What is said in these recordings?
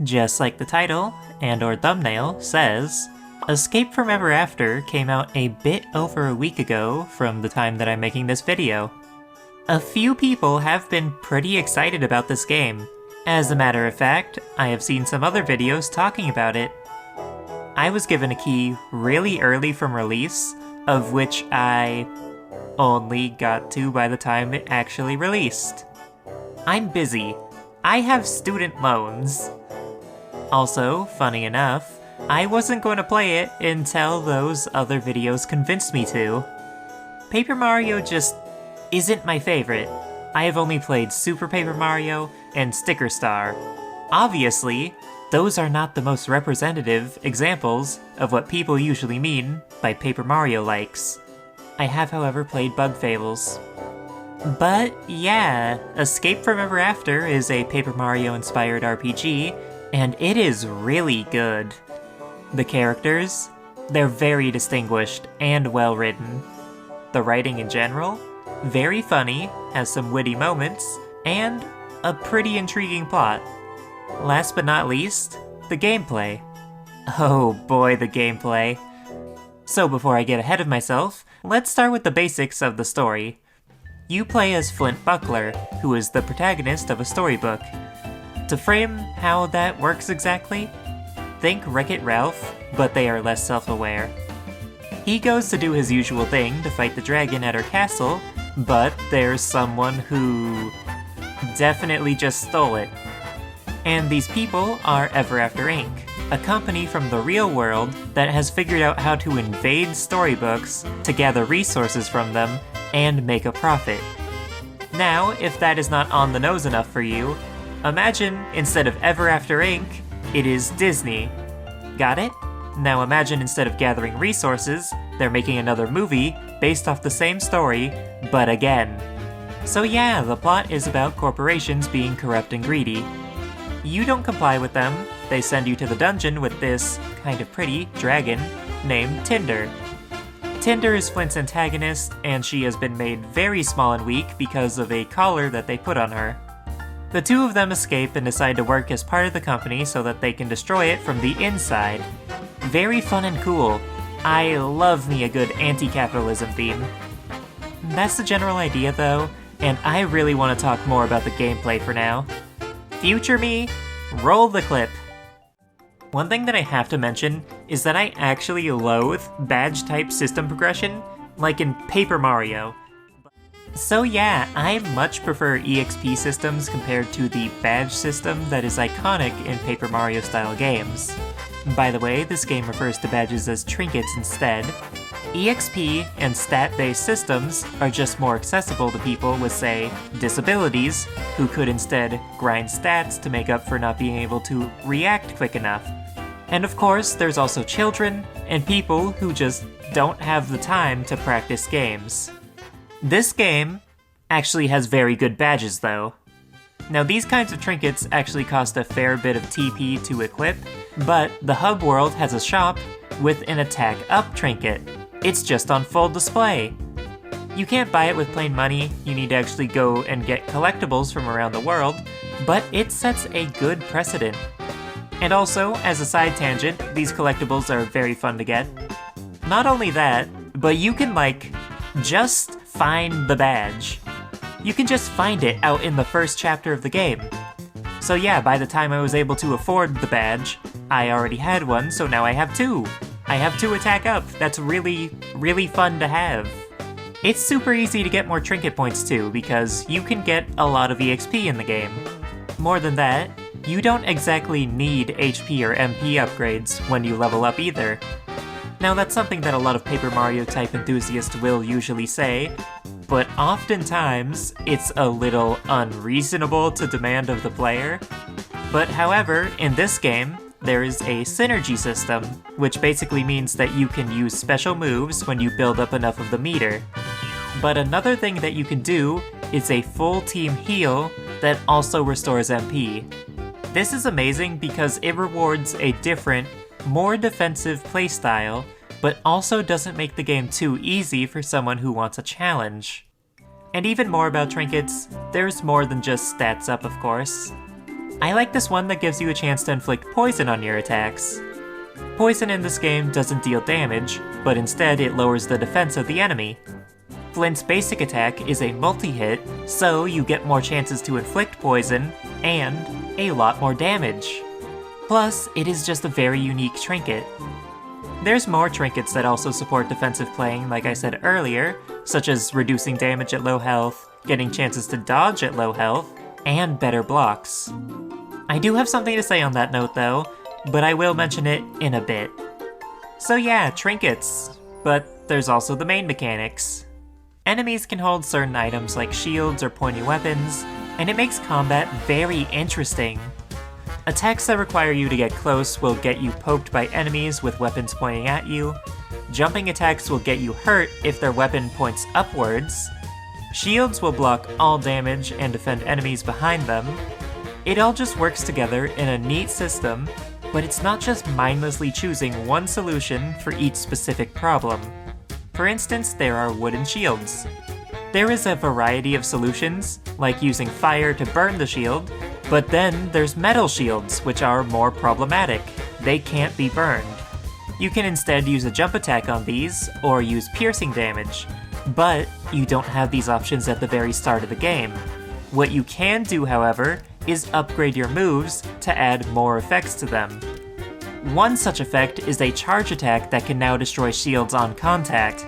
Just like the title and/or thumbnail says, Escape from Ever After came out a bit over a week ago from the time that I'm making this video. A few people have been pretty excited about this game. As a matter of fact, I have seen some other videos talking about it. I was given a key really early from release, of which I only got to by the time it actually released. I'm busy. I have student loans. Also, funny enough, I wasn't going to play it until those other videos convinced me to. Paper Mario just isn't my favorite. I have only played Super Paper Mario and Sticker Star. Obviously, those are not the most representative examples of what people usually mean by Paper Mario likes. I have, however, played Bug Fables. But yeah, Escape from Ever After is a Paper Mario-inspired RPG, and it is really good. The characters, they're very distinguished and well written. The writing in general, very funny, has some witty moments, and a pretty intriguing plot. Last but not least, the gameplay. Oh boy, the gameplay. So before I get ahead of myself, let's start with the basics of the story. You play as Flint Buckler, who is the protagonist of a storybook. To frame how that works exactly, think Wreck-It Ralph, but they are less self-aware. He goes to do his usual thing to fight the dragon at her castle, but there's someone who definitely just stole it. And these people are Ever After Inc., a company from the real world that has figured out how to invade storybooks to gather resources from them and make a profit. Now, if that is not on the nose enough for you, imagine instead of Ever After Inc., it is Disney. Got it? Now imagine instead of gathering resources, they're making another movie based off the same story, but again. So yeah, the plot is about corporations being corrupt and greedy. You don't comply with them, they send you to the dungeon with this kind of pretty dragon named Tinder. Tinder is Flint's antagonist, and she has been made very small and weak because of a collar that they put on her. The two of them escape and decide to work as part of the company so that they can destroy it from the inside. Very fun and cool. I love me a good anti-capitalism theme. That's the general idea though, and I really want to talk more about the gameplay for now. Future me, roll the clip. One thing that I have to mention is that I actually loathe badge-type system progression, like in Paper Mario. So yeah, I much prefer EXP systems compared to the badge system that is iconic in Paper Mario-style games. By the way, this game refers to badges as trinkets instead. EXP and stat-based systems are just more accessible to people with, say, disabilities, who could instead grind stats to make up for not being able to react quick enough. And of course, there's also children and people who just don't have the time to practice games. This game actually has very good badges though. Now these kinds of trinkets actually cost a fair bit of TP to equip, but the hub world has a shop with an attack up trinket. It's just on full display. You can't buy it with plain money, you need to actually go and get collectibles from around the world, but it sets a good precedent. And also, as a side tangent, these collectibles are very fun to get. Not only that, but you can just find the badge. You can just find it out in the first chapter of the game. So yeah, by the time I was able to afford the badge, I already had one, so now I have two. I have two attack up. That's really, really fun to have. It's super easy to get more trinket points too, because you can get a lot of EXP in the game. More than that, you don't exactly need HP or MP upgrades when you level up either. Now that's something that a lot of Paper Mario type enthusiasts will usually say, but oftentimes it's a little unreasonable to demand of the player. But however, in this game, there is a synergy system, which basically means that you can use special moves when you build up enough of the meter. But another thing that you can do is a full team heal that also restores MP. This is amazing because it rewards a different, more defensive playstyle, but also doesn't make the game too easy for someone who wants a challenge. And even more about trinkets, there's more than just stats up, of course. I like this one that gives you a chance to inflict poison on your attacks. Poison in this game doesn't deal damage, but instead it lowers the defense of the enemy. Flint's basic attack is a multi-hit, so you get more chances to inflict poison, and a lot more damage. Plus, it is just a very unique trinket. There's more trinkets that also support defensive playing, like I said earlier, such as reducing damage at low health, getting chances to dodge at low health, and better blocks. I do have something to say on that note though, but I will mention it in a bit. So yeah, trinkets, but there's also the main mechanics. Enemies can hold certain items like shields or pointy weapons, and it makes combat very interesting. Attacks that require you to get close will get you poked by enemies with weapons pointing at you. Jumping attacks will get you hurt if their weapon points upwards. Shields will block all damage and defend enemies behind them. It all just works together in a neat system, but it's not just mindlessly choosing one solution for each specific problem. For instance, there are wooden shields. There is a variety of solutions, like using fire to burn the shield, but then there's metal shields, which are more problematic. They can't be burned. You can instead use a jump attack on these, or use piercing damage, but you don't have these options at the very start of the game. What you can do, however, is upgrade your moves to add more effects to them. One such effect is a charge attack that can now destroy shields on contact.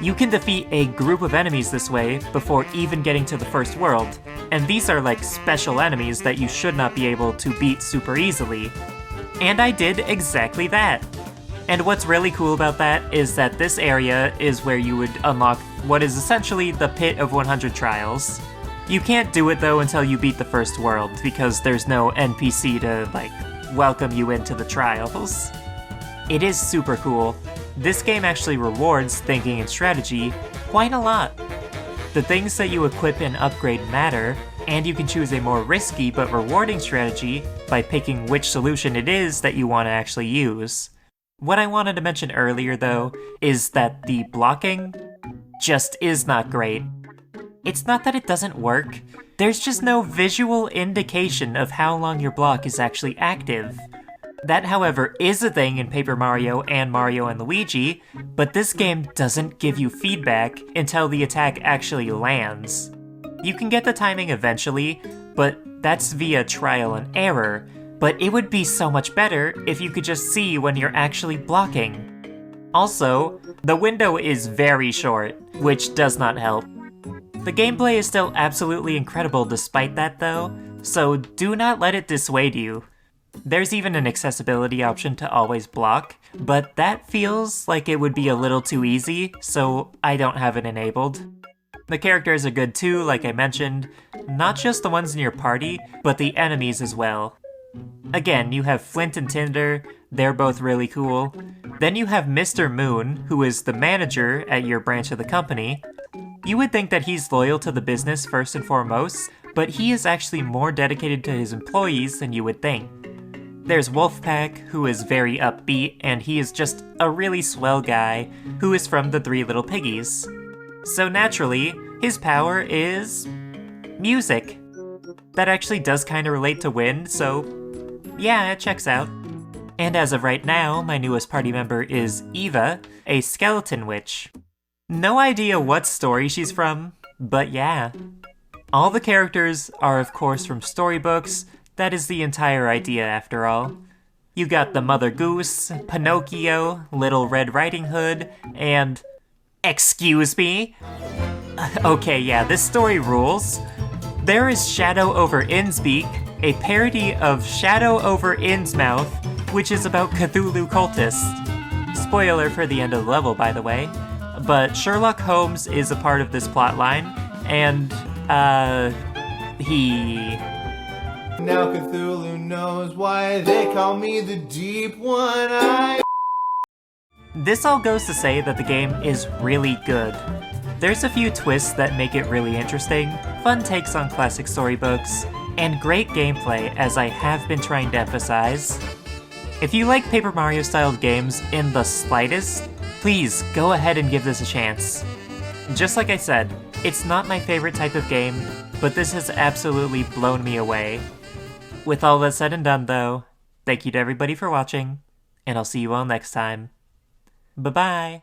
You can defeat a group of enemies this way before even getting to the first world, and these are like special enemies that you should not be able to beat super easily. And I did exactly that! And what's really cool about that is that this area is where you would unlock what is essentially the Pit of 100 Trials. You can't do it though until you beat the first world, because there's no NPC to, welcome you into the trials. It is super cool. This game actually rewards thinking and strategy quite a lot. The things that you equip and upgrade matter, and you can choose a more risky but rewarding strategy by picking which solution it is that you want to actually use. What I wanted to mention earlier though, is that the blocking just is not great. It's not that it doesn't work, there's just no visual indication of how long your block is actually active. That, however, is a thing in Paper Mario and Mario and Luigi, but this game doesn't give you feedback until the attack actually lands. You can get the timing eventually, but that's via trial and error, but it would be so much better if you could just see when you're actually blocking. Also, the window is very short, which does not help. The gameplay is still absolutely incredible despite that though, so do not let it dissuade you. There's even an accessibility option to always block, but that feels like it would be a little too easy, so I don't have it enabled. The characters are good too, like I mentioned, not just the ones in your party, but the enemies as well. Again, you have Flint and Tinder, they're both really cool. Then you have Mr. Moon, who is the manager at your branch of the company. You would think that he's loyal to the business first and foremost, but he is actually more dedicated to his employees than you would think. There's Wolfpack, who is very upbeat, and he is just a really swell guy who is from the Three Little Piggies. So naturally, his power is music. That actually does kind of relate to wind, so yeah, it checks out. And as of right now, my newest party member is Eva, a skeleton witch. No idea what story she's from, but yeah. All the characters are of course from storybooks. That is the entire idea after all. You got the Mother Goose, Pinocchio, Little Red Riding Hood, and... Excuse me? Okay, yeah, this story rules. There is Shadow over Innsbeak, a parody of Shadow over Innsmouth, which is about Cthulhu cultists. Spoiler for the end of the level, by the way. But Sherlock Holmes is a part of this plotline, and, he... Now Cthulhu knows why they call me the Deep One-Eye. This all goes to say that the game is really good. There's a few twists that make it really interesting, fun takes on classic storybooks, and great gameplay, as I have been trying to emphasize. If you like Paper Mario-styled games in the slightest, please go ahead and give this a chance. Just like I said, it's not my favorite type of game, but this has absolutely blown me away. With all that said and done, though, thank you to everybody for watching, and I'll see you all next time. Bye-bye!